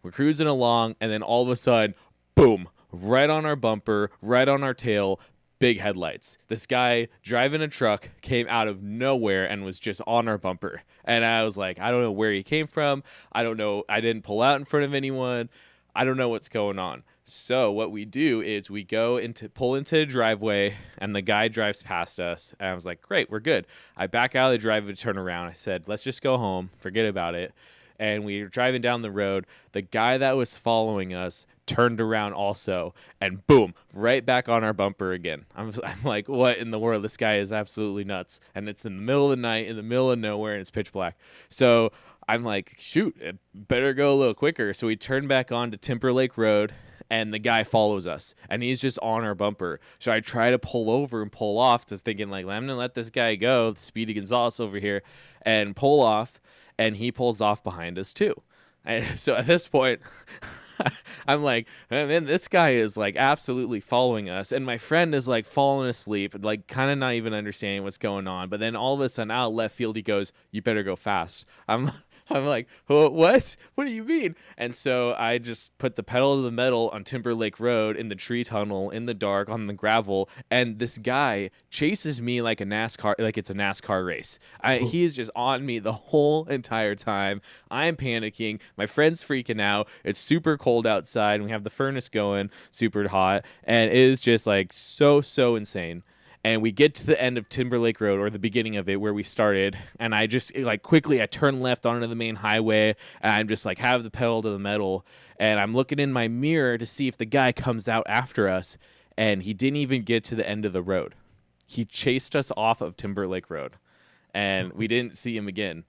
We're cruising along, and then all of a sudden, boom, right on our bumper, right on our tail, big headlights. This guy driving a truck came out of nowhere and was just on our bumper. And I was like, I don't know where he came from. I don't know. I didn't pull out in front of anyone. I don't know what's going on. So what we do is we pull into the driveway, and the guy drives past us. And I was like, great, we're good. I back out of the driveway to turn around. I said, let's just go home. Forget about it. And we were driving down the road. The guy that was following us turned around also, and boom, right back on our bumper again. I'm like, what in the world? This guy is absolutely nuts. And it's in the middle of the night, in the middle of nowhere, and it's pitch black. So I'm like, shoot, it better go a little quicker. So we turn back on to Timberlake Road, and the guy follows us, and he's just on our bumper. So I try to pull over and pull off, just thinking like, I'm gonna let this guy go, Speedy Gonzalez over here, and pull off, and he pulls off behind us too. So at this point, I'm like, man, this guy is like absolutely following us. And my friend is like falling asleep, like kind of not even understanding what's going on. But then all of a sudden out of left field, he goes, "You better go fast." I'm like, what? What do you mean? And so I just put the pedal to the metal on Timberlake Road in the tree tunnel in the dark on the gravel, and this guy chases me like it's a NASCAR race. He is just on me the whole entire time. I'm panicking. My friend's freaking out. It's super cold outside, and we have the furnace going, super hot, and it is just like so insane. And we get to the end of Timberlake Road, or the beginning of it where we started, and I just like quickly I turn left onto the main highway, and I'm just like have the pedal to the metal, and I'm looking in my mirror to see if the guy comes out after us, and he didn't even get to the end of the road. He chased us off of Timberlake Road, and we didn't see him again.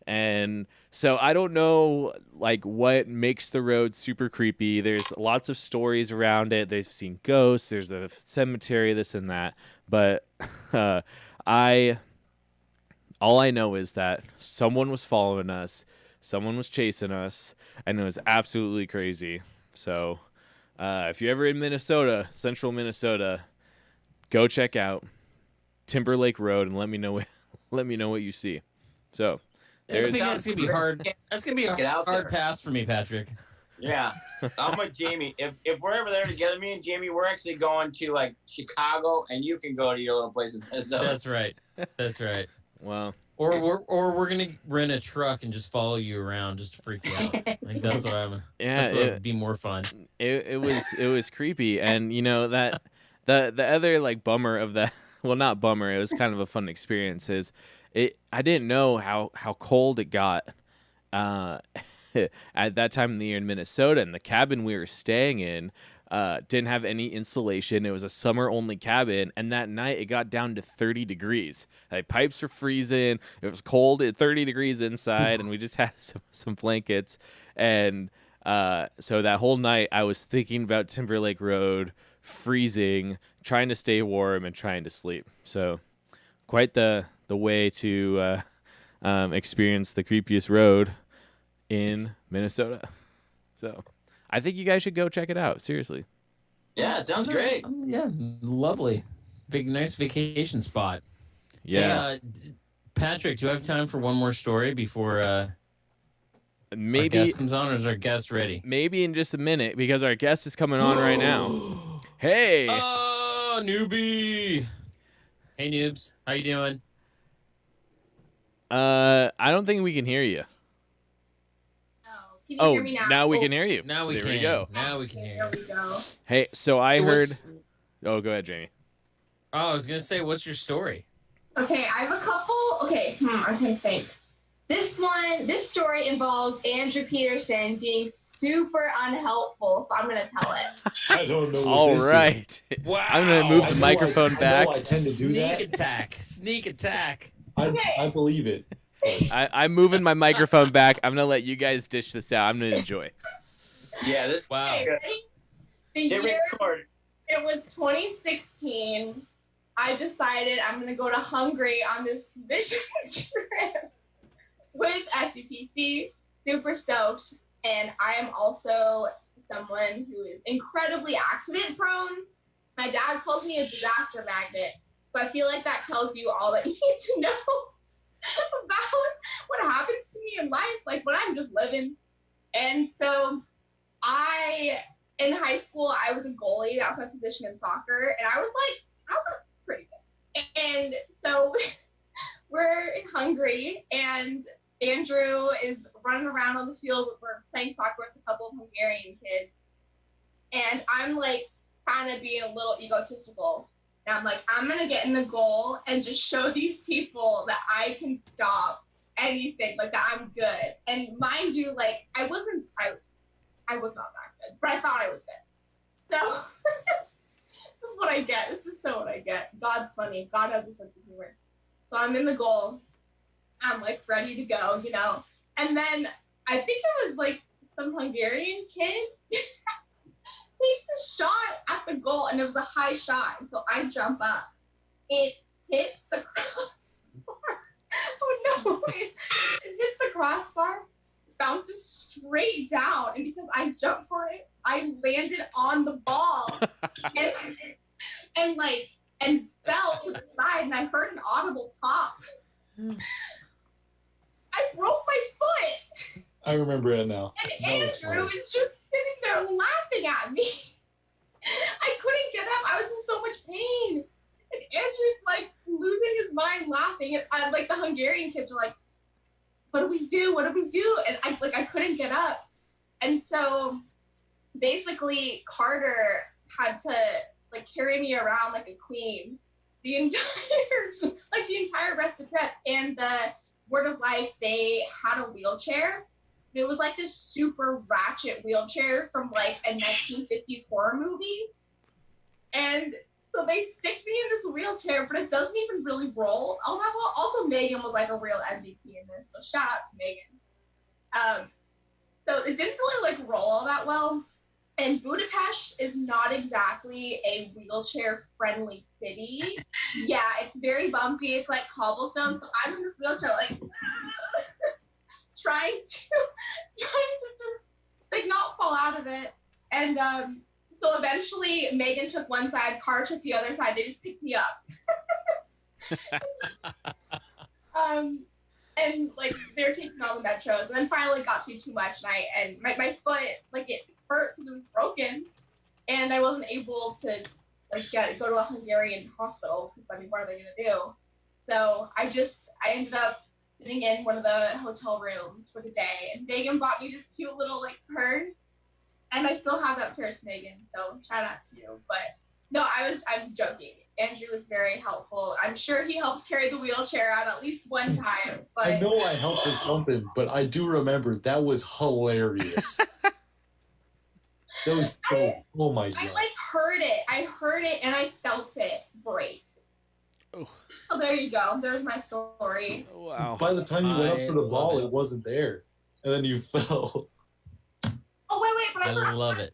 And so I don't know like what makes the road super creepy. There's lots of stories around it. They've seen ghosts. There's a cemetery, this and that. But all I know is that someone was following us, someone was chasing us, and it was absolutely crazy. So if you're ever in Minnesota, central Minnesota, go check out Timberlake Road and let me know what you see. So. I think that's gonna be hard. That's gonna be a hard pass for me, Patrick. Yeah, I'm with Jamie. If we're ever there together, me and Jamie, we're actually going to like Chicago, and you can go to your little place in Minnesota. That's right. Wow. Or we're gonna rent a truck and just follow you around just to freak you out. Like that's what I'm. Yeah, it'd be more fun. It was creepy, and you know that the other like bummer of that. Well, not bummer. It was kind of a fun experience. I didn't know how cold it got at that time of the year in Minnesota, and the cabin we were staying in didn't have any insulation. It was a summer-only cabin, and that night it got down to 30 degrees. Like, pipes were freezing. It was cold at 30 degrees inside, and we just had some blankets. And so that whole night I was thinking about Timberlake Road, freezing, trying to stay warm, and trying to sleep. So quite the way to experience the creepiest road in Minnesota. So I think you guys should go check it out. Seriously. Yeah, it sounds great. Yeah, lovely. Nice vacation spot. Yeah. Hey, Patrick, do you have time for one more story before maybe our guest comes on, or is our guest ready? Maybe in just a minute, because our guest is coming on right now. Hey. Oh, newbie. Hey, noobs. How you doing? I don't think we can hear you. Can you hear me now? Now we can hear you. Now we there can. we go. Now we can hear There we go. Hey, so I heard. Oh, go ahead, Jamie. Oh, I was gonna say, what's your story? Okay, I have a couple. Okay, I'm trying to think. This story involves Andrew Peterson being super unhelpful, so I'm gonna tell it. I don't know. All right. Wow. I'm gonna move the microphone back. I tend to do that. Sneak attack. I believe it. I'm moving my microphone back. I'm gonna let you guys dish this out. I'm gonna enjoy. Yeah, this. Wow. Okay, They record. It was 2016. I decided I'm gonna go to Hungary on this mission trip with SUPC. Super stoked, and I am also someone who is incredibly accident prone. My dad calls me a disaster magnet, so I feel like that tells you all that you need to know about what happens to me in life, like when I'm just living. And so in high school, I was a goalie. That was my position in soccer, and I was pretty good. And so we're in Hungary, and Andrew is running around on the field. We're playing soccer with a couple of Hungarian kids, and I'm like kind of being a little egotistical. And I'm like, I'm going to get in the goal and just show these people that I can stop anything, like that I'm good. And mind you, like, I was not that good, but I thought I was good. So this is what I get. This is so what I get. God's funny. God has a sense of humor. So I'm in the goal. I'm like ready to go, you know. And then I think it was like some Hungarian kid takes a shot at the goal, and it was a high shot, and so I jump up. It hits the crossbar. Oh no! It hits the crossbar, bounces straight down, and because I jumped for it, I landed on the ball and fell to the side, and I heard an audible pop. I broke my foot. I remember it now. And Andrew is just sitting there laughing at me. I couldn't get up. I was in so much pain. And Andrew's like losing his mind laughing. And like the Hungarian kids were like, what do we do? What do we do? And I couldn't get up. And so basically Carter had to like carry me around like a queen the entire rest of the trip. And the Word of Life, they had a wheelchair. It was like this super ratchet wheelchair from like a 1950s horror movie. And so they stick me in this wheelchair, but it doesn't even really roll all that well. Also, Megan was like a real MVP in this, so shout out to Megan. So it didn't really like roll all that well. And Budapest is not exactly a wheelchair-friendly city. Yeah, it's very bumpy. It's like cobblestone. So I'm in this wheelchair, like trying to just like not fall out of it. And so eventually Megan took one side, Car took the other side. They just picked me up. And like they're taking all the metros, and then finally it got to be too much, and my foot, like, it hurt because it was broken, and I wasn't able to like go to a Hungarian hospital because, I mean, what are they gonna do? So I ended up sitting in one of the hotel rooms for the day, and Megan bought me this cute little like purse, and I still have that purse, Megan. So shout out to you. But no, I'm joking. Andrew was very helpful. I'm sure he helped carry the wheelchair out at least one time. But I know I helped with something, but I do remember that was hilarious. That was so, oh my God. I like heard it. I heard it and I felt it break. Oh. So there you go. There's my story. Wow. By the time you went up for the ball, it wasn't there. And then you fell. Oh, wait, but I love it.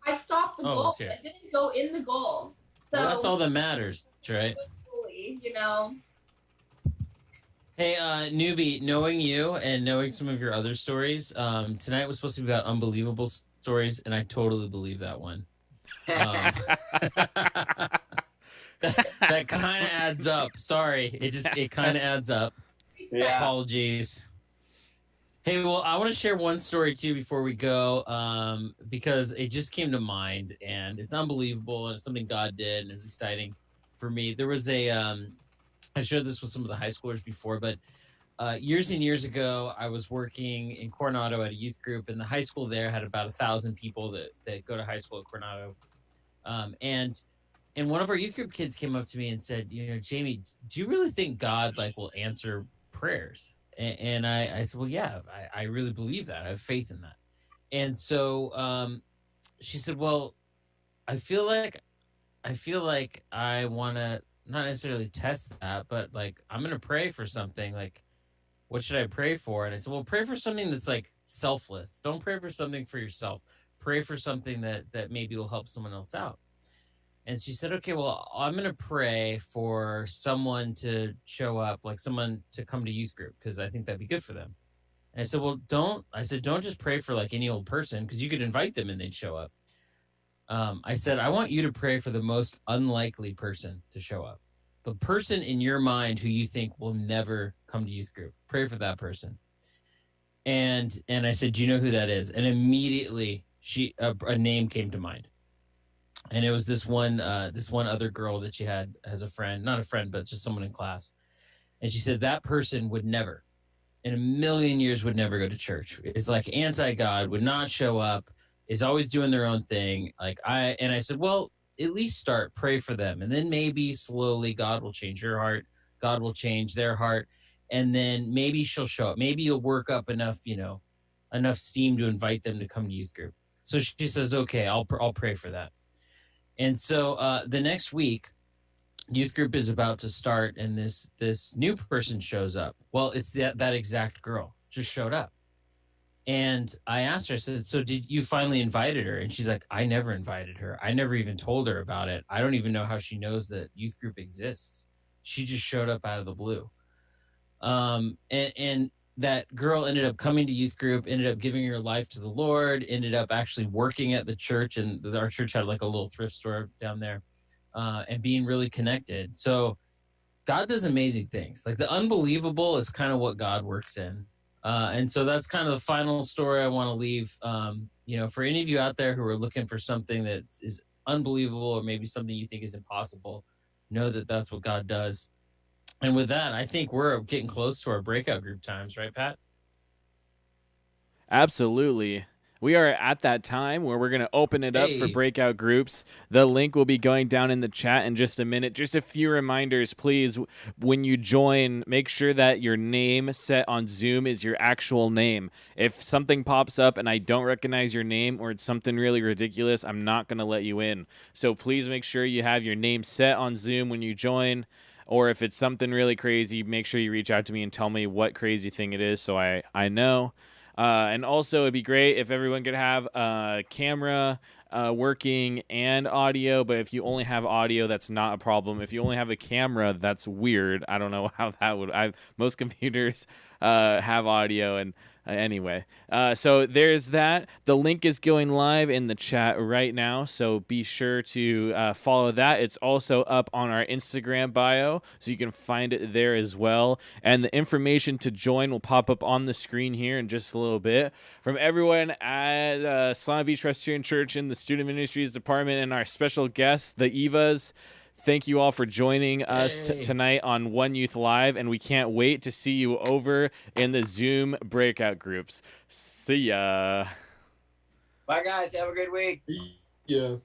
I stopped the goal. It didn't go in the goal. So well, that's all that matters, right? You know. Hey, newbie, knowing you and knowing some of your other stories, tonight was supposed to be about unbelievable stories, and I totally believe that one. That kind of adds up. Sorry, it kind of adds up. Yeah. Apologies. Hey, well, I want to share one story too before we go, because it just came to mind, and it's unbelievable, and it's something God did, and it's exciting for me. There was I shared this with some of the high schoolers before, but years and years ago, I was working in Coronado at a youth group, and the high school there had about 1,000 people that go to high school at Coronado. And one of our youth group kids came up to me and said, Jamie, do you really think God will answer prayers? And I said, well, yeah, I really believe that. I have faith in that. And so she said, well, I feel like I want to not necessarily test that, but I'm going to pray for something. What should I pray for? And I said, well, pray for something that's selfless. Don't pray for something for yourself. Pray for something that maybe will help someone else out. And she said, okay, well, I'm going to pray for someone to show up, someone to come to youth group, because I think that'd be good for them. And I said, well, don't just pray for any old person, because you could invite them and they'd show up. I said, I want you to pray for the most unlikely person to show up. The person in your mind who you think will never come to youth group. Pray for that person. And I said, do you know who that is? And immediately a name came to mind. And it was this one other girl that she had as a friend, not a friend, but just someone in class. And she said that person would never, in a million years, would never go to church. It's anti-God, would not show up, is always doing their own thing. I said, well, at least pray for them. And then maybe slowly God will change your heart. God will change their heart. And then maybe she'll show up. Maybe you'll work up enough steam to invite them to come to youth group. So she says, okay, I'll pray for that. And so the next week, youth group is about to start, and this new person shows up. Well, it's that exact girl just showed up. And I asked her, I said, so did you finally invited her? And she's like, I never invited her. I never even told her about it. I don't even know how she knows that youth group exists. She just showed up out of the blue. And that girl ended up coming to youth group, ended up giving her life to the Lord, ended up actually working at the church, and our church had like a little thrift store down there, and being really connected. So God does amazing things. Like the unbelievable is kind of what God works in. And so that's kind of the final story I want to leave. For any of you out there who are looking for something that is unbelievable, or maybe something you think is impossible, know that that's what God does. And with that, I think we're getting close to our breakout group times, right, Pat? Absolutely. We are at that time where we're going to open it up for Hey. breakout groups. The link will be going down in the chat in just a minute. Just a few reminders, please. When you join, make sure that your name set on Zoom is your actual name. If something pops up and I don't recognize your name, or it's something really ridiculous, I'm not going to let you in. So please make sure you have your name set on Zoom when you join. Or if it's something really crazy, make sure you reach out to me and tell me what crazy thing it is so I know. And also, it'd be great if everyone could have a camera working and audio. But if you only have audio, that's not a problem. If you only have a camera, that's weird. I don't know how that would. Most computers have audio, and anyway. So there's that. The link is going live in the chat right now, so be sure to follow that. It's also up on our Instagram bio, so you can find it there as well. And the information to join will pop up on the screen here in just a little bit. From everyone at Solana Beach Presbyterian Church in the Student Ministries Department and our special guests, the Evas, thank you all for joining us tonight on One Youth Live, and we can't wait to see you over in the Zoom breakout groups. See ya. Bye, guys. Have a good week. Yeah.